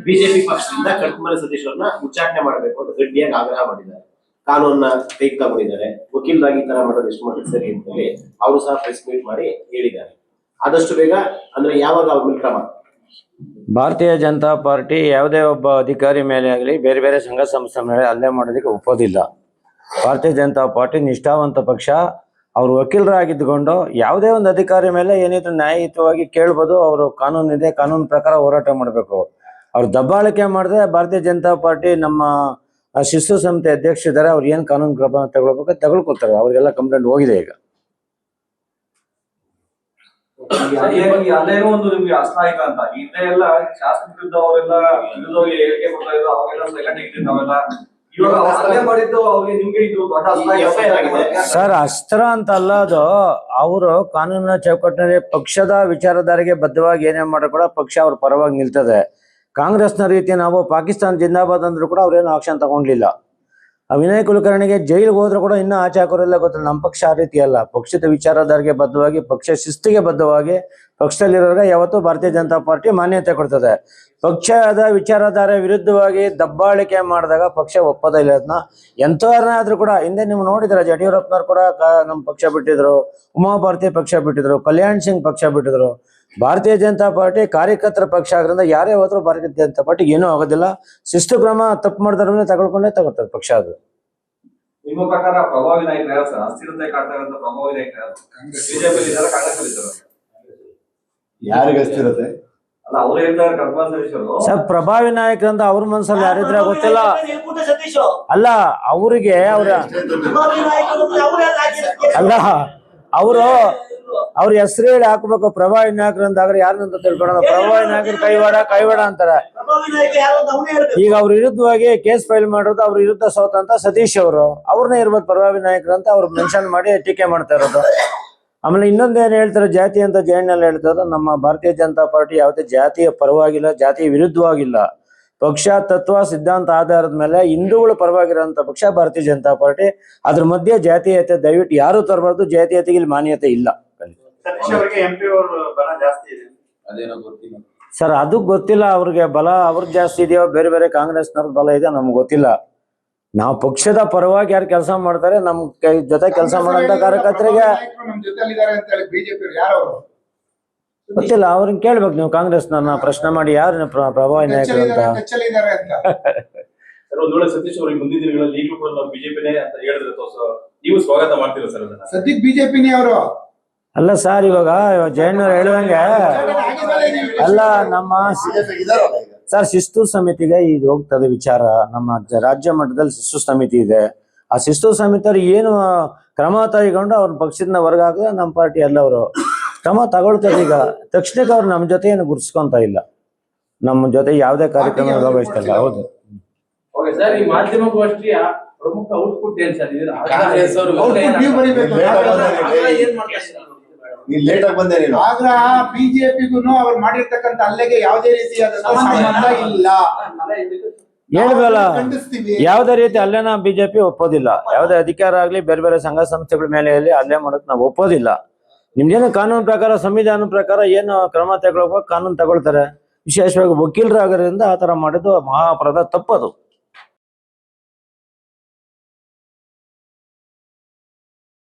BJP ಪಕ್ಷದಿಂದ ಕಟ್ಮಲೆ ಸತೀಶ್ ಅವ್ರನ್ನ ಉಚ್ಚಾಟನೆ ಮಾಡಬೇಕು ಅಂತ ಗಟ್ಟಿಯಾಗಿ ಆಗ್ರಹ ಮಾಡಿದ್ದಾರೆ. ಕಾನೂನನ್ನ ಕೈಗೆ ತಗೊಂಡಿದ್ದಾರೆ. ವಕೀಲರಾಗಿ ಈ ತರ ಮಾಡೋದು ಎಷ್ಟು ಮಟ್ಟಿಗೆ ಸರಿ ಅಂತ ಹೇಳಿ ಅವರು ಸಹ ಪ್ರೆಸ್ ಮೀಟ್ ಮಾಡಿ ಹೇಳಿದ್ದಾರೆ. ಆದಷ್ಟು ಬೇಗ ಅಂದ್ರೆ ಯಾವಾಗ ಅವ್ರ ಮೇಲೆ ಕ್ರಮ? ಭಾರತೀಯ ಜನತಾ ಪಾರ್ಟಿ ಯಾವುದೇ ಒಬ್ಬ ಅಧಿಕಾರಿ ಮೇಲೆ ಆಗಲಿ ಬೇರೆ ಬೇರೆ ಸಂಘ ಸಂಸ್ಥೆ ಮೇಲೆ ಹಲ್ಲೆ ಮಾಡೋದಕ್ಕೆ ಒಪ್ಪೋದಿಲ್ಲ. ಭಾರತೀಯ ಜನತಾ ಪಾರ್ಟಿ ನಿಷ್ಠಾವಂತ ಪಕ್ಷ. ಅವರು ವಕೀಲರಾಗಿದ್ದುಕೊಂಡು ಯಾವುದೇ ಒಂದು ಅಧಿಕಾರಿ ಮೇಲೆ ಏನಿದ್ರು ನ್ಯಾಯಯುತವಾಗಿ ಕೇಳ್ಬೋದು. ಅವರು ಕಾನೂನಿದೆ, ಕಾನೂನು ಪ್ರಕಾರ ಹೋರಾಟ ಮಾಡಬೇಕು. ಅವ್ರು ದಬ್ಬಾಳಿಕೆ ಮಾಡಿದ್ರೆ ಭಾರತೀಯ ಜನತಾ ಪಾರ್ಟಿ ನಮ್ಮ ಶಿಸ್ತು ಸಮಿತಿ ಅಧ್ಯಕ್ಷರಿದ್ದಾರೆ, ಅವ್ರು ಏನು ಕಾನೂನು ಕ್ರಮ ತಗೊಳ್ಬೇಕು ತಗೊಳ್ಕೊತಾರೆ. ಅವ್ರಿಗೆಲ್ಲ ಕಂಪ್ಲೇಂಟ್ ಹೋಗಿದೆ. ಈಗ ಅಲ್ಲೇನೋ ಒಂದು ನಿಮ್ಗೆ ಅಸ್ತ ಆಯ್ತಾ ಅಂತ ಹಿಂದೆ ಎಲ್ಲ ಶಾಸಕ ವಿರುದ್ಧ ಅವರೆಲ್ಲ ಹೇಳಿಕೆ ಕೊಡ್ತಾ ಇದ್ರು, ಅವಾಗೆಲ್ಲ ಸೈಲೆಂಟ್ ಆಗಿದ್ರು ನಾವೆಲ್ಲ. ಇವಾಗ ಹಲ್ಲೆ ಮಾಡಿದ್ದು ಅವ್ರಿಗೆ ನಿಮ್ಗೆ ಇದು ದೊಡ್ಡ ಸರ್ ಅಸ್ತ್ರ ಅಂತ ಅಲ್ಲ ಅದು. ಅವರು ಕಾನೂನಿನ ಚೌಕಟ್ಟಿನಲ್ಲಿ ಪಕ್ಷದ ವಿಚಾರಧಾರೆಗೆ ಬದ್ಧವಾಗಿ ಏನೇ ಮಾಡೋ ಕೂಡ ಪಕ್ಷ ಅವ್ರ ಪರವಾಗಿ ನಿಲ್ತದೆ. ಕಾಂಗ್ರೆಸ್ನ ರೀತಿ ನಾವು ಪಾಕಿಸ್ತಾನ ಜಿಂದಾಬಾದ್ ಅಂದ್ರೂ ಕೂಡ ಅವ್ರೇನು ಆಕ್ಷನ್ ತಗೊಂಡ್ಲಿಲ್ಲ. ವಿನಯ್ ಕುಲಕರ್ಣಿಗೆ ಜೈಲಿಗೆ ಹೋದ್ರು ಕೂಡ ಇನ್ನೂ ಆಚೆ ಹಾಕೋರೆಲ್ಲ ಗೊತ್ತಿಲ್ಲ. ನಮ್ಮ ಪಕ್ಷ ಆ ರೀತಿ ಅಲ್ಲ. ಪಕ್ಷದ ವಿಚಾರಧಾರೆಗೆ ಬದ್ಧವಾಗಿ, ಪಕ್ಷ ಶಿಸ್ತಿಗೆ ಬದ್ಧವಾಗಿ ಪಕ್ಷದಲ್ಲಿರೋರಿಗೆ ಯಾವತ್ತೂ ಭಾರತೀಯ ಜನತಾ ಪಾರ್ಟಿ ಮಾನ್ಯತೆ ಕೊಡ್ತದೆ. ಪಕ್ಷದ ವಿಚಾರಧಾರೆ ವಿರುದ್ಧವಾಗಿ ದಬ್ಬಾಳಿಕೆ ಮಾಡಿದಾಗ ಪಕ್ಷ ಒಪ್ಪೋದಿಲ್ಲ. ಅದನ್ನ ಎಂಥವ್ರನ್ನಾದ್ರೂ ಕೂಡ ಹಿಂದೆ ನೀವು ನೋಡಿದ್ರೆ ಯಡಿಯೂರಪ್ಪನವ್ರು ಕೂಡ ನಮ್ಮ ಪಕ್ಷ ಬಿಟ್ಟಿದ್ರು, ಉಮಾಭಾರತಿ ಪಕ್ಷ ಬಿಟ್ಟಿದ್ರು, ಕಲ್ಯಾಣ್ ಸಿಂಗ್ ಪಕ್ಷ ಬಿಟ್ಟಿದ್ರು. ಭಾರತೀಯ ಜನತಾ ಪಾರ್ಟಿ ಕಾರ್ಯಕರ್ತರ ಪಕ್ಷ ಆಗೋದ್ರಿಂದ ಯಾರೇ ಹೋದ್ರು ಭಾರತೀಯ ಜನತಾ ಪಾರ್ಟಿಗೆ ಏನೂ ಆಗೋದಿಲ್ಲ. ಶಿಸ್ತು ಕ್ರಮ ತಪ್ಪು ಮಾಡಿದ್ರೆ ತಗೊಳ್ಕೊಂಡೇ ತಗೋತಾರೆ ಪಕ್ಷ. ಅದು ನಿಮ್ಮ ಪ್ರಕಾರ ಪ್ರಭಾವಿ ನಾಯಕರು ಯಾರು ಸರ್? ಅಸ್ಥಿರತೆ ಕಾಡ್ತಾ ಇರೋಂಥ ಪ್ರಭಾವಿ ನಾಯಕರು ಯಾರು? ಬಿಜೆಪಿ ಇದ್ದಾರೆ, ಕಾಂಗ್ರೆಸ್ ಇದ್ದಾರೆ. ಯಾರಿಗೆ ಅಸ್ಥಿರತೆ? ಅಲ್ಲ ಅವ್ರು ಹೇಳ್ತಾರೆ ಕಟ್ಮಲೆ ಸತೀಶ್ ಅವರು ಸರ್ ಪ್ರಭಾವಿ ನಾಯಕರು ಅಂತ ಅವ್ರ ಮನಸ್ಸಲ್ಲಿ ಯಾರಿದ್ರೆ ಗೊತ್ತಿಲ್ಲ. ಅಲ್ಲ ಅವರಿಗೆ ಅವ್ರ ಅಲ್ಲ ಅವ್ರ ಹೆಸರು ಹೇಳಿ ಹಾಕ್ಬೇಕು. ಪ್ರಭಾವಿ ನಾಯಕರು ಅಂತಾಗ್ರೆ ಯಾರನ್ನಂತ ತಿಳ್ಕೊಳ್ಳೋಣ. ಪ್ರಭಾವಿ ನಾಯಕರು ಕೈವಾಡ ಅಂತಾರೆ. ಈಗ ಅವ್ರ ವಿರುದ್ಧವಾಗಿ ಕೇಸ್ ಫೈಲ್ ಮಾಡೋದು, ಅವ್ರ ವಿರುದ್ಧ ಸೋತಂತ ಸತೀಶ್ ಅವ್ರನ್ನೇ ಇರ್ಬೋದು ಪ್ರಭಾವಿ ನಾಯಕರು ಅಂತ ಅವ್ರು ಮೆನ್ಷನ್ ಮಾಡಿ ಟೀಕೆ ಮಾಡ್ತಾ ಇರೋದು. ಆಮೇಲೆ ಇನ್ನೊಂದೇನು ಹೇಳ್ತಾರೆ, ಜಾತಿ ಅಂತ ಜೈನಲ್ಲಿ ಹೇಳ್ತಾರೆ. ನಮ್ಮ ಭಾರತೀಯ ಜನತಾ ಪಾರ್ಟಿ ಯಾವುದೇ ಜಾತಿಯ ಪರವಾಗಿಲ್ಲ, ಜಾತಿಯ ವಿರುದ್ಧವಾಗಿಲ್ಲ. ಪಕ್ಷ ತತ್ವ ಸಿದ್ಧಾಂತ ಆಧಾರದ ಮೇಲೆ ಹಿಂದೂಗಳು ಪರವಾಗಿರೋಂಥ ಪಕ್ಷ ಭಾರತೀಯ ಜನತಾ ಪಾರ್ಟಿ. ಅದ್ರ ಮಧ್ಯೆ ಜಾತೀಯತೆ ದಯವಿಟ್ಟು ಯಾರು ತರಬಾರ್ದು. ಜಾತೀಯತೆಗೆ ಇಲ್ಲಿ ಮಾನ್ಯತೆ ಇಲ್ಲ. ಸರ್ ಅದು ಗೊತ್ತಿಲ್ಲ. ಅವ್ರಿಗೆ ಬಲ ಅವ್ರಿಗೆ ಜಾಸ್ತಿ ಇದೆಯೋ ಬೇರೆ ಬೇರೆ ಕಾಂಗ್ರೆಸ್ನವ್ರ ಬಲ ಇದೆ ನಮ್ಗೆ ಗೊತ್ತಿಲ್ಲ. ನಾವು ಪಕ್ಷದ ಪರವಾಗಿ ಯಾರು ಕೆಲಸ ಮಾಡ್ತಾರೆ, ನಮ್ ಜೊತೆ ಕೆಲಸ ಮಾಡೋಂಥ ಕಾರ್ಯಕರ್ತರಿಗೆ ಗೊತ್ತಿಲ್ಲ. ಅವ್ರನ್ನ ಕೇಳ್ಬೇಕು ನೀವು. ಕಾಂಗ್ರೆಸ್ನ ಪ್ರಶ್ನೆ ಮಾಡಿ ಯಾರು ಪ್ರಭಾವಿ ನಾಯಕರು ಅಂತ. ಒಂದ್ ವೇಳೆ ಸತೀಶ್ ಅವರಿಗೆ ಮುಂದಿನ ದಿನಗಳಲ್ಲಿ ಈಗಲೂ ಕೂಡ ನಾವು ಬಿಜೆಪಿನೇ ಅಂತ ಹೇಳಿದ್ರೆ ನೀವು ಸ್ವಾಗತ ಮಾಡ್ತೀರಾ ಸರ್? ಸದ್ಯಕ್ಕೆ ಬಿಜೆಪಿನೇ ಅವರು ಅಲ್ಲ ಸರ್. ಇವಾಗ ಜಯಣ್ಣವ್ರು ಹೇಳುವಂಗೆ ಅಲ್ಲ, ನಮ್ಮ ಸರ್ ಶಿಸ್ತು ಸಮಿತಿಗೆ ಇದು ಹೋಗ್ತದೆ ವಿಚಾರ. ನಮ್ಮ ರಾಜ್ಯ ಮಟ್ಟದಲ್ಲಿ ಶಿಸ್ತು ಸಮಿತಿ ಇದೆ. ಆ ಶಿಸ್ತು ಸಮಿತಿಯವ್ರು ಏನು ಕ್ರಮ ತೆಗೆದುಕೊಂಡು ಅವ್ರ ಪಕ್ಷದಿಂದ ಹೊರಗಾಕಿದ್ರೆ ನಮ್ಮ ಪಾರ್ಟಿ ಎಲ್ಲವರು ಕ್ರಮ ತಗೊಳ್ತಾರೆ. ಈಗ ತಕ್ಷಣಕ್ಕೆ ಅವ್ರು ನಮ್ಮ ಜೊತೆ ಏನು ಗುರ್ಸ್ಕೊಂತ ಇಲ್ಲ, ನಮ್ಮ ಜೊತೆ ಯಾವುದೇ ಕಾರ್ಯಕ್ರಮ ಭಾಗವಹಿಸ್ತಲ್ಲ. ಹೌದು ಸರ್. ಈ ಮಾಧ್ಯಮಗೋಷ್ಠಿಯ ಪ್ರಮುಖ ಔಟ್ಪುಟ್ ಏನ್ ಸರ್? ಲೇಟ್ ಆಗಿ ಬಂದೆ ನೀನು. ಆಗ್ರಹ ಬಿಜೆಪಿಗೂ ಅವ್ರು ಮಾಡಿರ್ತಕ್ಕಂಥ ಹಲ್ಲೆಗೆ ಯಾವುದೇ ರೀತಿಯಾದ ಸಂಬಂಧ ಇಲ್ಲ. ಹೇಳ್ಬಲ್ಲ, ಯಾವುದೇ ರೀತಿ ಅಲ್ಲೇನ ಬಿಜೆಪಿ ಒಪ್ಪೋದಿಲ್ಲ. ಯಾವುದೇ ಅಧಿಕಾರ ಆಗ್ಲಿ ಬೇರೆ ಬೇರೆ ಸಂಘ ಸಂಸ್ಥೆಗಳ ಮೇಲೆ ಹಲ್ಲೆ ಮಾಡೋದು ನಾವು ಒಪ್ಪೋದಿಲ್ಲ. ನಿಮ್ಗೇನು ಕಾನೂನು ಪ್ರಕಾರ, ಸಂವಿಧಾನ ಪ್ರಕಾರ ಏನು ಕ್ರಮ ತಗೊಳ್ಬೇಕು ಕಾನೂನು ತಗೊಳ್ತಾರೆ. ವಿಶೇಷವಾಗಿ ವಕೀಲರಾಗೋದ್ರಿಂದ ಆ ತರ ಮಾಡಿದ್ದು ಮಹಾ ಅಪರಾಧ, ತಪ್ಪದು.